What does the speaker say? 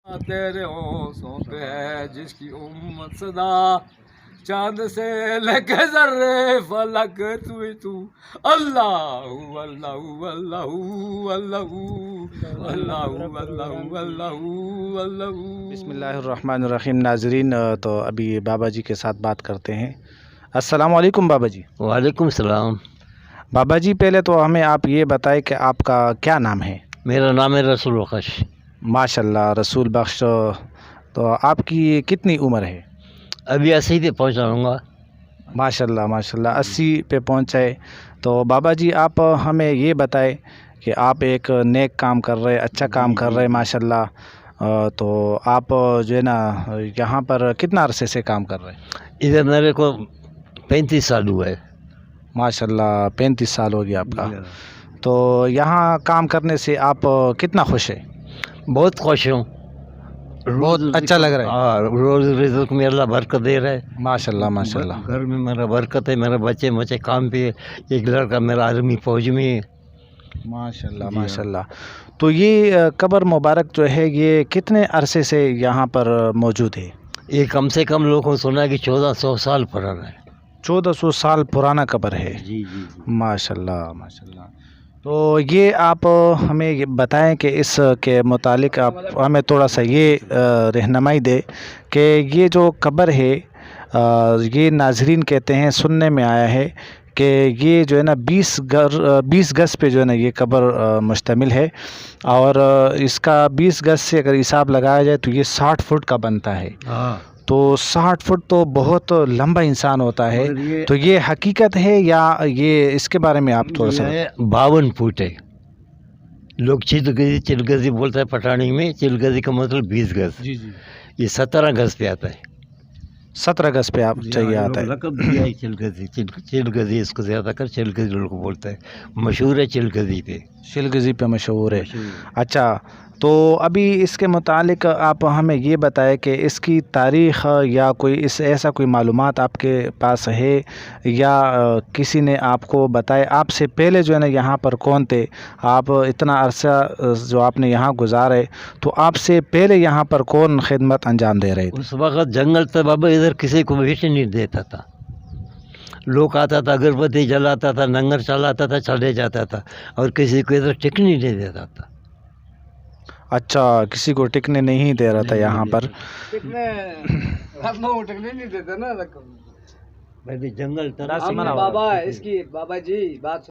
تیرے حوصوں پہ ہے جس کی امت صدا، چاند سے لے کے ذرے فلک تو اللہ اللہ اللہ اللہ اللہ اللہ اللہ اللہ۔ بسم اللہ الرحمن الرحیم۔ ناظرین، تو ابھی بابا جی کے ساتھ بات کرتے ہیں۔ السلام علیکم بابا جی۔ وعلیکم السلام۔ بابا جی، پہلے تو ہمیں آپ یہ بتائیں کہ آپ کا کیا نام ہے؟ میرا نام ہے رسول بخش۔ ماشاء اللہ، رسول بخش۔ تو آپ کی کتنی عمر ہے؟ ابھی 80 پہ پہنچ رہوں گا۔ ماشاء اللہ ماشاء اللہ، 80 پہ پہنچے۔ تو بابا جی، آپ ہمیں یہ بتائیں کہ آپ ایک نیک کام کر رہے، اچھا کام کر رہے ماشاء اللہ۔ تو آپ جو ہے نا یہاں پر کتنا عرصے سے کام کر رہے ہیں؟ ادھر میرے کو 35 سال ہوا ہے۔ ماشاء اللہ، 35 سال ہو گیا آپ کا۔ تو یہاں کام کرنے سے آپ کتنا خوش ہیں؟ بہت خوش ہوں، بہت اچھا لگ رہا ہے۔ ہاں، روز رزق میں اللہ برکت دے رہا ہے۔ ماشاء اللہ ماشاء اللہ۔ گھر میں میرا برکت ہے، میرے بچے مچے کام پہ، ایک لڑکا میرا آرمی فوج میں ہے۔ ماشاء اللہ ماشاء اللہ۔ تو یہ قبر مبارک جو ہے یہ کتنے عرصے سے یہاں پر موجود ہے؟ یہ کم سے کم لوگوں کو سنا کہ 1400 سال پرانا ہے۔ 1400 سال پرانا قبر ہے۔ جی جی۔ ماشاء اللہ ماشاء اللہ۔ تو یہ آپ ہمیں یہ بتائیں کہ اس کے متعلق آپ ہمیں تھوڑا سا یہ رہنمائی دے کہ یہ جو قبر ہے یہ ناظرین کہتے ہیں، سننے میں آیا ہے کہ یہ جو ہے نا 20 گز پہ جو ہے نا یہ قبر مشتمل ہے، اور اس کا 20 گز سے اگر حساب لگایا جائے تو یہ 60 فٹ کا بنتا ہے۔ ہاں، تو 60 فٹ تو بہت لمبا انسان ہوتا ہے۔ تو یہ حقیقت ہے یا یہ اس کے بارے میں آپ تھوڑا سا؟ 52 فٹ ہے۔ لوگ چلگزی بولتا ہے پٹھانی میں، چلگزی کا مطلب 20 گز۔ جی جی۔ یہ 17 گز پہ آتا ہے۔ 17 گز پہ آپ چاہیے آتا ہے۔ لقب دیا ہے چلگزی، چلگزی اس کو زیادہ کر چلگزی لوگ کو بولتا ہے، مشہور ہے چلگزی پہ۔ شلگزی پہ مشہور ہے۔ اچھا، تو ابھی اس کے متعلق آپ ہمیں یہ بتائیں کہ اس کی تاریخ یا کوئی ایسا کوئی معلومات آپ کے پاس ہے یا کسی نے آپ کو بتائے؟ آپ سے پہلے جو ہے نا یہاں پر کون تھے؟ آپ اتنا عرصہ جو آپ نے یہاں گزارے، تو آپ سے پہلے یہاں پر کون خدمت انجام دے رہے تھے؟ اس وقت جنگل تھا بابا، ادھر کسی کو ویٹ نہیں دیتا تھا۔ لوگ آتا تھا، اگربتی جلاتا تھا، ننگر چلاتا تھا، چلے جاتا تھا، اور کسی کو ادھر ٹکنے نہیں دیتا تھا۔ اچھا، کسی کو ٹکنے نہیں دے رہا تھا یہاں پر؟ ٹکنے نہیں دیتے نا، جنگل تھا بابا اس کی بابا جی بات